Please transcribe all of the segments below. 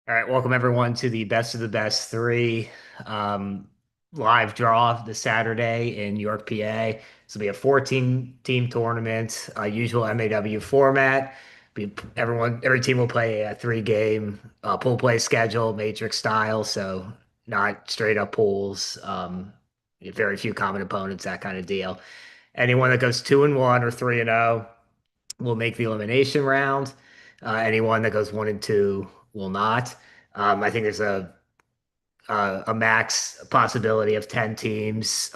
All right, welcome everyone to the best of the best three um, live draw this Saturday in York, PA. This will be a 14-team tournament, usual MAW format. Every team will play a three-game pool play schedule, matrix style, so not straight up pools. Very few common opponents, that kind of deal. Anyone that goes 2-1 or 3-0 will make the elimination round. Anyone that goes 1-2 will not. I think there's a max possibility of 10 teams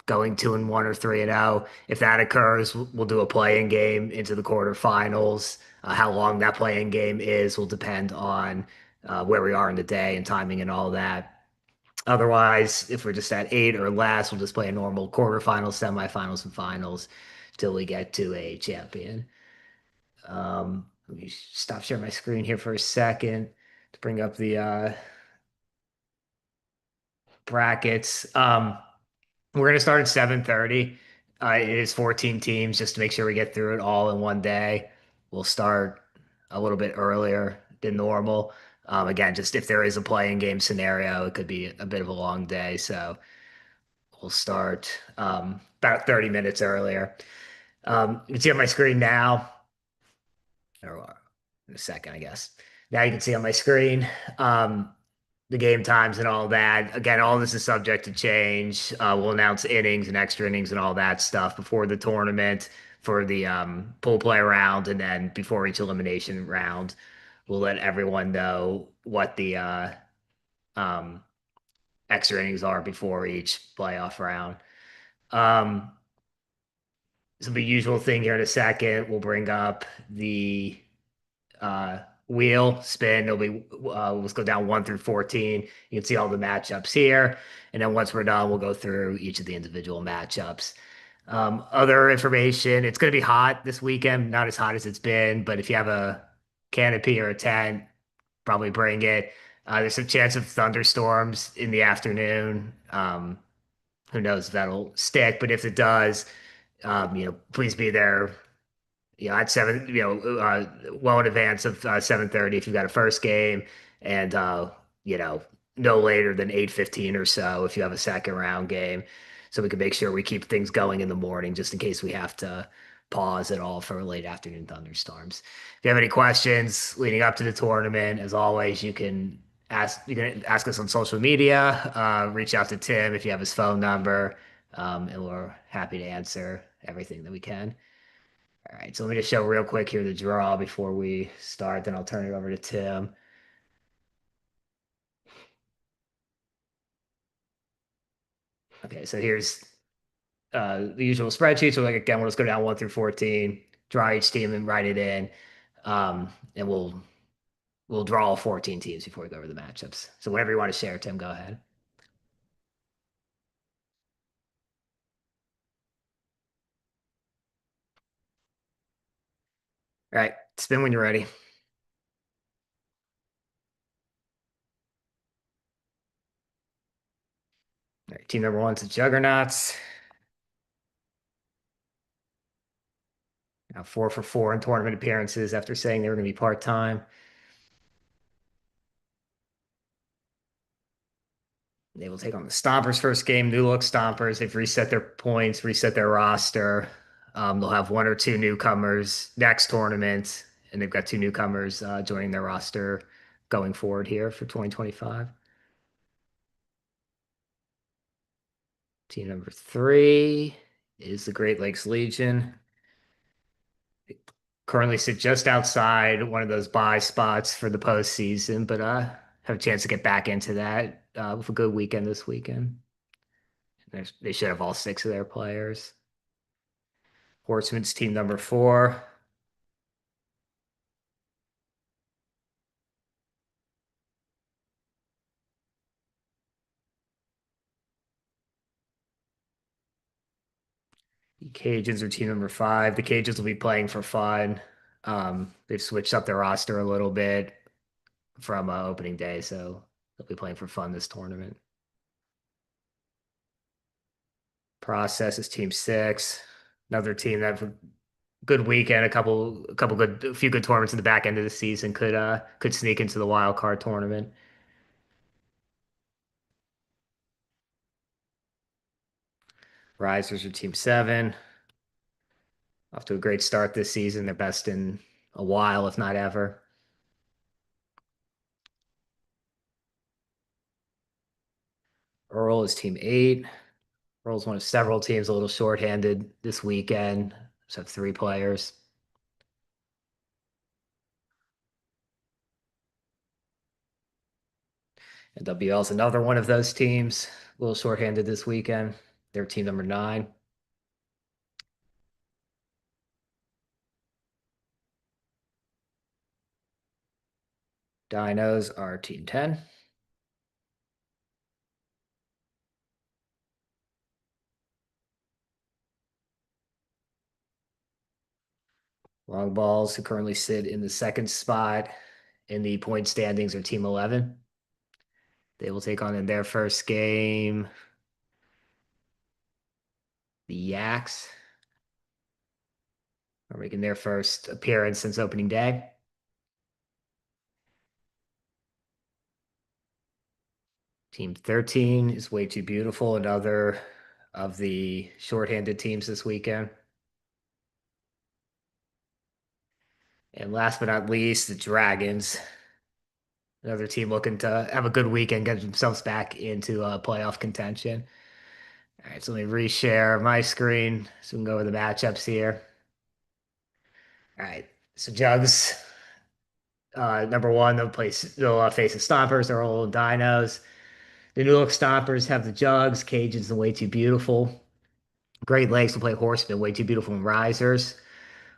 going 2-1 or 3-0. If that occurs, we'll do a playing game into the quarterfinals. How long that playing game is will depend on where we are in the day and timing and all that. Otherwise, if we're just at eight or less, we'll just play a normal quarterfinals, semifinals, and finals till we get to a champion. Let me stop sharing my screen here for a second to bring up the brackets. We're gonna start at 7:30. It is 14 teams just to make sure we get through it all in one day. We'll start a little bit earlier than normal. Again, just if there is a playing game scenario, it could be a bit of a long day. So we'll start about 30 minutes earlier. You can see on my screen now, or in a second, I guess. Now you can see on my screen um, the game times and all that. Again, all this is subject to change. We'll announce innings and extra innings and all that stuff before the tournament for the pool play round, and then before each elimination round, we'll let everyone know what the um, extra innings are before each playoff round. Um, so the usual thing here in a second, we'll bring up the uh, wheel spin. It'll be let's go down 1 through 14. You can see all the matchups here, and then once we're done, we'll go through each of the individual matchups. Other information: it's going to be hot this weekend. Not as hot as it's been, but if you have a canopy or a tent, probably bring it. There's some chance of thunderstorms in the afternoon. Who knows if that'll stick, but if it does, please be there at seven, well in advance of 7:30 if you've got a first game, and you know, no later than 8:15 or so if you have a second round game, so we can make sure we keep things going in the morning just in case we have to pause at all for late afternoon thunderstorms. If you have any questions leading up to the tournament, as always, you can ask us on social media, reach out to Tim if you have his phone number, and we're happy to answer everything that we can. All right, so let me just show real quick here the draw before we start, then I'll turn it over to Tim. Okay, so here's the usual spreadsheet. So like again, we'll just go down 1 through 14, draw each team and write it in. And we'll draw all 14 teams before we go over the matchups. So whenever you want to share, Tim, go ahead. All right, spin when you're ready. All right, team number one's the Juggernauts. Now 4 for 4 in tournament appearances after saying they were going to be part-time. They will take on the Stompers first game. New look Stompers. They've reset their points, reset their roster. They'll have one or two newcomers next tournament, and they've got two newcomers joining their roster going forward here for 2025. Team number three is the Great Lakes Legion. They currently sit just outside one of those buy spots for the postseason, but have a chance to get back into that with a good weekend this weekend. They should have all six of their players. Horseman's team number four. The Cajuns are team number five. The Cajuns will be playing for fun. They've switched up their roster a little bit from opening day, so they'll be playing for fun this tournament. Process is team six. Another team that good weekend, a couple good, a few good tournaments in the back end of the season could sneak into the wild card tournament. Risers are team seven, off to a great start this season. They're best in a while, if not ever. Earl is team eight. Earl's one of several teams a little shorthanded this weekend. So have three players. And WL is another one of those teams, a little shorthanded this weekend. They're team number nine. Dinos are team 10. Long balls, who currently sit in the second spot in the point standings, are team 11. They will take on in their first game the Yaks, are making their first appearance since opening day. Team 13 is way too beautiful, another of the shorthanded teams this weekend. And last but not least, the Dragons, another team looking to have a good weekend, get themselves back into playoff contention. All right, so let me reshare my screen so we can go over the matchups here. All right, so Jugs, number one, they'll face the Stompers, they're all dinos. The New York Stompers have the Jugs, Cajuns, and Way Too Beautiful. Great Lakes will play Horsemen, Way Too Beautiful, and Risers.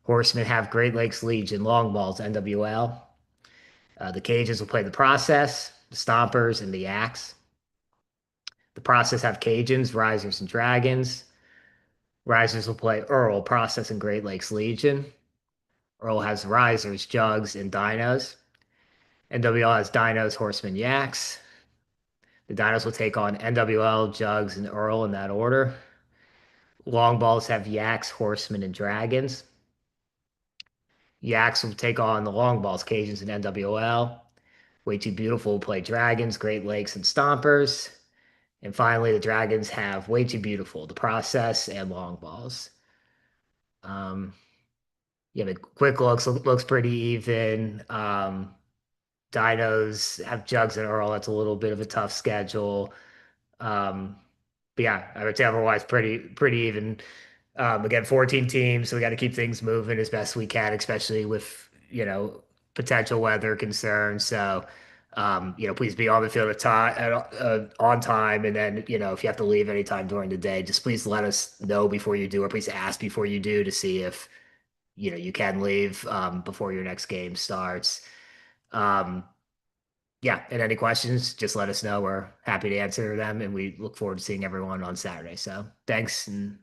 Horsemen have Great Lakes Legion, Long Balls, NWL. The Cajuns will play the Process, the Stompers, and the Yaks. The Process have Cajuns, Risers, and Dragons. Risers will play Earl, Process, and Great Lakes Legion. Earl has Risers, Jugs, and Dinos. NWL has Dinos, Horsemen, Yaks. The Dinos will take on NWL, Jugs, and Earl in that order. Long balls have Yaks, Horsemen, and Dragons. Yaks will take on the long balls, Cajuns, and NWL. Way Too Beautiful will play Dragons, Great Lakes, and Stompers. And finally, the Dragons have Way Too Beautiful, the Process, and long balls. Um, yeah, the quick looks pretty even. Dinos have Jugs and Earl. That's a little bit of a tough schedule. Um, but yeah, I would say otherwise pretty even. Again, 14 teams, so we got to keep things moving as best we can, especially with, potential weather concerns. So, please be on the field on time. And then, if you have to leave anytime during the day, just please let us know before you do, or please ask before you do to see if, you can leave before your next game starts. Um, yeah, and any questions, just let us know. We're happy to answer them, and we look forward to seeing everyone on Saturday. So thanks, and